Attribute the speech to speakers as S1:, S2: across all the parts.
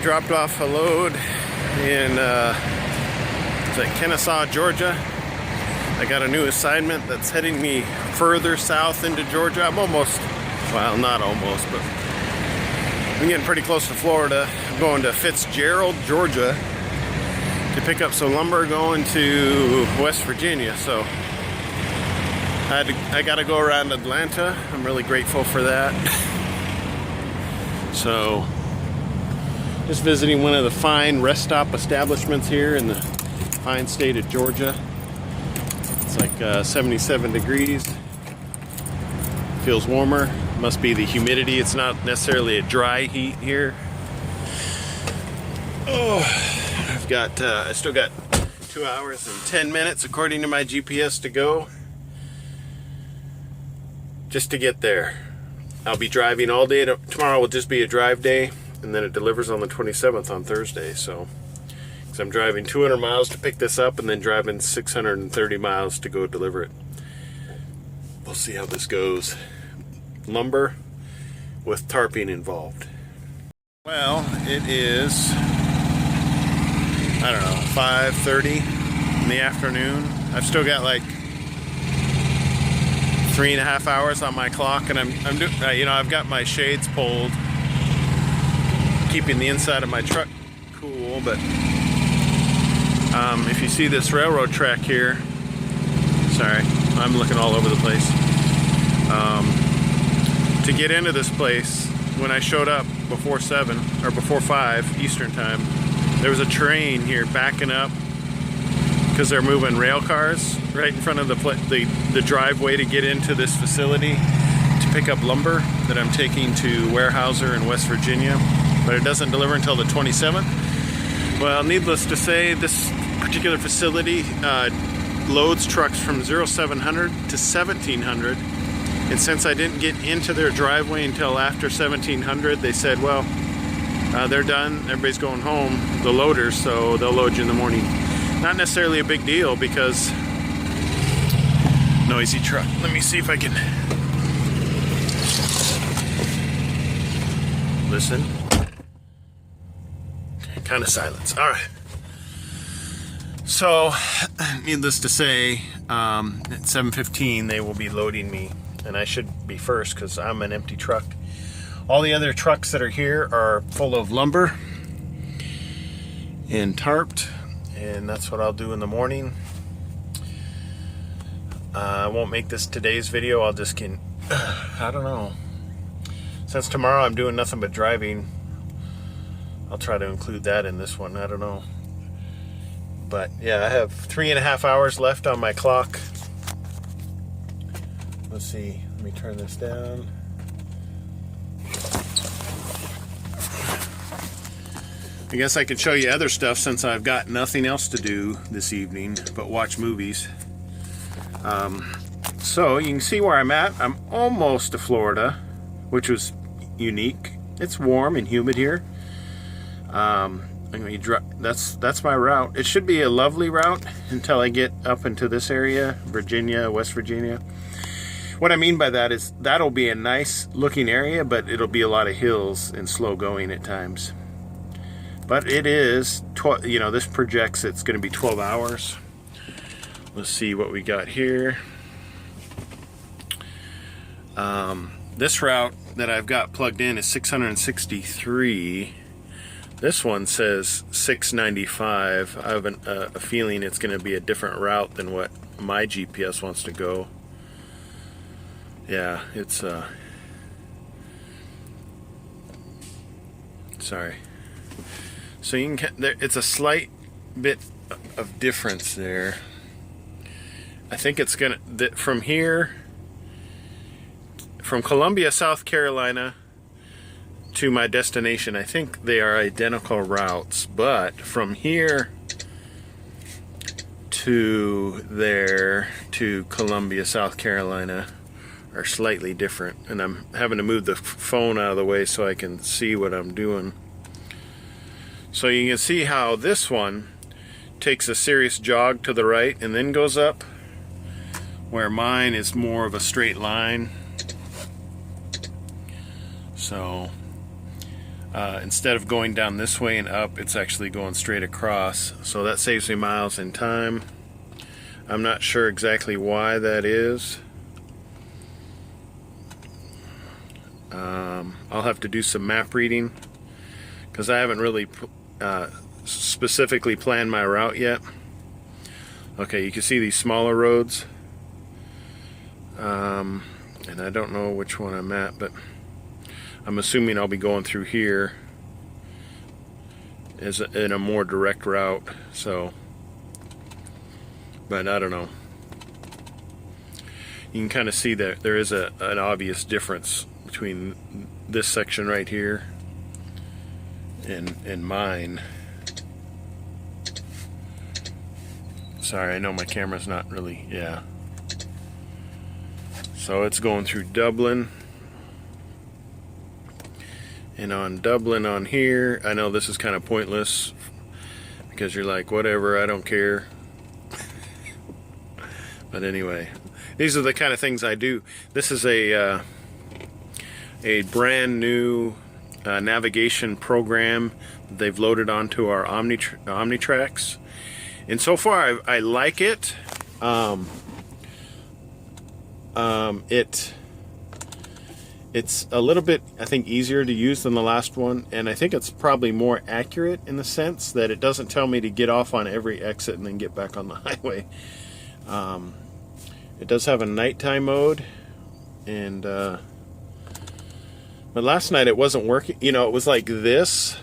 S1: dropped off a load in it's at Kennesaw, Georgia. I got a new assignment that's heading me further south into Georgia. I'm almost, well, not almost, but I'm getting pretty close to Florida. I'm going to Fitzgerald, Georgia to pick up some lumber going to West Virginia. So I got to go around Atlanta. I'm really grateful for that. So just visiting one of the fine rest stop establishments here in the fine state of Georgia. It's like 77 degrees. Feels warmer. Must be the humidity. It's not necessarily a dry heat here. Oh, I still got 2 hours and 10 minutes according to my GPS to go. Just to get there. I'll be driving all day. Tomorrow will just be a drive day, and then it delivers on the 27th on Thursday. So, because I'm driving 200 miles to pick this up and then driving 630 miles to go deliver it. We'll see how this goes. Lumber with tarping involved. Well, it is, I don't know, 5:30 in the afternoon. I've still got like 3.5 hours on my clock, and I'm doing, you know, I've got my shades pulled, keeping the inside of my truck cool. But if you see this railroad track here, sorry, I'm looking all over the place. To get into this place, when I showed up before 7 or before 5 Eastern time, there was a train here backing up because they're moving rail cars right in front of the driveway to get into this facility to pick up lumber that I'm taking to Weyerhaeuser in West Virginia, but it doesn't deliver until the 27th. Well, needless to say, this particular facility loads trucks from 0700 to 1700, and since I didn't get into their driveway until after 1700, they said, well, they're done, everybody's going home, the loaders, so they'll load you in the morning. Not necessarily a big deal because noisy truck. Let me see if I can listen. Kind of silence. All right. So, needless to say, at 7:15 they will be loading me, and I should be first because I'm an empty truck. All the other trucks that are here are full of lumber and tarped, and that's what I'll do in the morning. I won't make this today's video. I'll just I don't know. Since tomorrow I'm doing nothing but driving, I'll try to include that in this one. I don't know. But yeah, I have 3.5 hours left on my clock. Let's see. Let me turn this down. I guess I could show you other stuff since I've got nothing else to do this evening but watch movies. So you can see where I'm at. I'm almost to Florida, which was unique. It's warm and humid here. That's my route. It should be a lovely route until I get up into this area, Virginia, West Virginia. What I mean by that is that'll be a nice looking area, but it'll be a lot of hills and slow going at times. But it is, you know, this projects it's going to be 12 hours. Let's see what we got here. This route that I've got plugged in is 663. This one says 695. I have a feeling it's going to be a different route than what my GPS wants to go. Yeah, it's sorry. So you can, it's a slight bit of difference there. I think it's gonna, from here, from Columbia, South Carolina to my destination, I think they are identical routes, but from here to there to Columbia, South Carolina are slightly different, and I'm having to move the phone out of the way so I can see what I'm doing. So you can see how this one takes a serious jog to the right and then goes up, where mine is more of a straight line. So Instead of going down this way and up, it's actually going straight across. So that saves me miles and time. I'm not sure exactly why that is. I'll have to do some map reading because I haven't really specifically planned my route yet. Okay, you can see these smaller roads. And I don't know which one I'm at, but I'm assuming I'll be going through here in a more direct route. So, but I don't know. You can kind of see that there is an obvious difference between this section right here and mine. Sorry, I know my camera's not really, yeah. So it's going through Dublin. And on Dublin on here, I know this is kind of pointless because you're like, whatever, I don't care. But anyway, these are the kind of things I do. This is a brand new navigation program that they've loaded onto our OmniTrax. And so far, I like it. It's a little bit, I think, easier to use than the last one, and I think it's probably more accurate in the sense that it doesn't tell me to get off on every exit and then get back on the highway. It does have a nighttime mode, and but last night it wasn't working. You know, it was like this,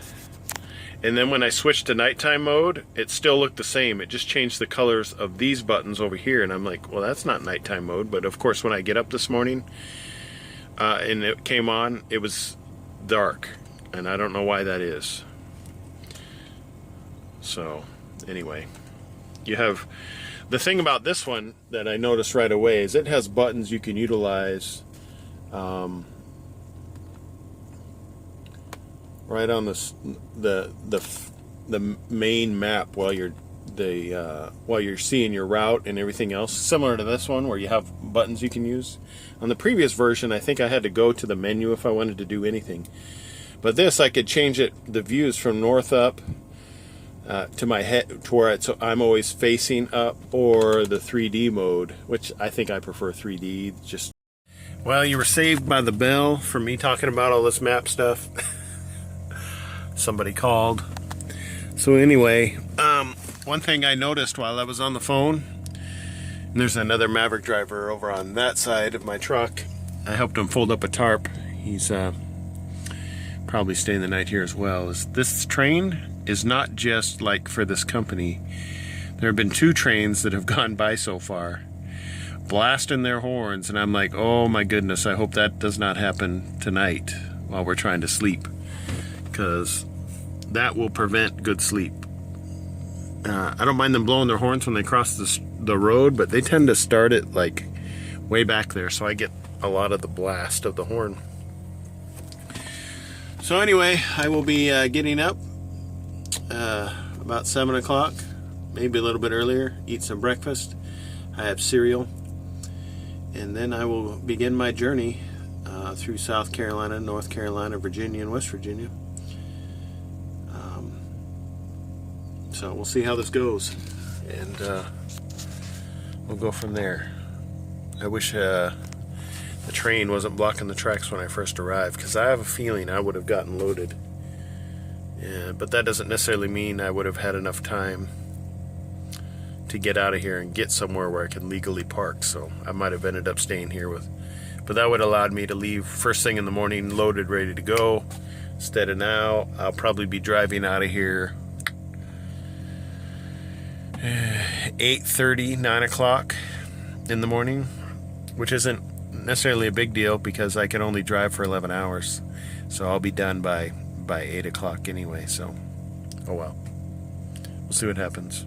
S1: and then when I switched to nighttime mode, it still looked the same. It just changed the colors of these buttons over here, and I'm like, well, that's not nighttime mode. But of course, when I get up this morning, and it came on, it was dark, and I don't know why that is. So anyway, you have the thing about this one that I noticed right away is it has buttons you can utilize right on the main map while you're seeing your route and everything else, similar to this one where you have buttons you can use. On the previous version, I think I had to go to the menu if I wanted to do anything, but this I could change the views from north up to my head to where I'm always facing up, or the 3D mode, which I think I prefer 3D. Just, well, you were saved by the bell for me talking about all this map stuff. Somebody called. So anyway, one thing I noticed while I was on the phone, and there's another Maverick driver over on that side of my truck. I helped him fold up a tarp. He's probably staying the night here as well. This train is not just like for this company. There have been 2 trains that have gone by so far, blasting their horns, and I'm like, oh my goodness, I hope that does not happen tonight while we're trying to sleep, because that will prevent good sleep. I don't mind them blowing their horns when they cross the road, but they tend to start it like way back there, so I get a lot of the blast of the horn. So anyway, I will be getting up about 7 o'clock, maybe a little bit earlier, eat some breakfast. I have cereal, and then I will begin my journey through South Carolina, North Carolina, Virginia, and West Virginia. So we'll see how this goes, and we'll go from there. I wish the train wasn't blocking the tracks when I first arrived, because I have a feeling I would have gotten loaded. Yeah, but that doesn't necessarily mean I would have had enough time to get out of here and get somewhere where I can legally park. So I might have ended up staying here but that would have allowed me to leave first thing in the morning, loaded, ready to go. Instead of now, I'll probably be driving out of here 8:30, 9 o'clock in the morning, which isn't necessarily a big deal because I can only drive for 11 hours. So I'll be done by 8 o'clock anyway. So, oh well. We'll see what happens.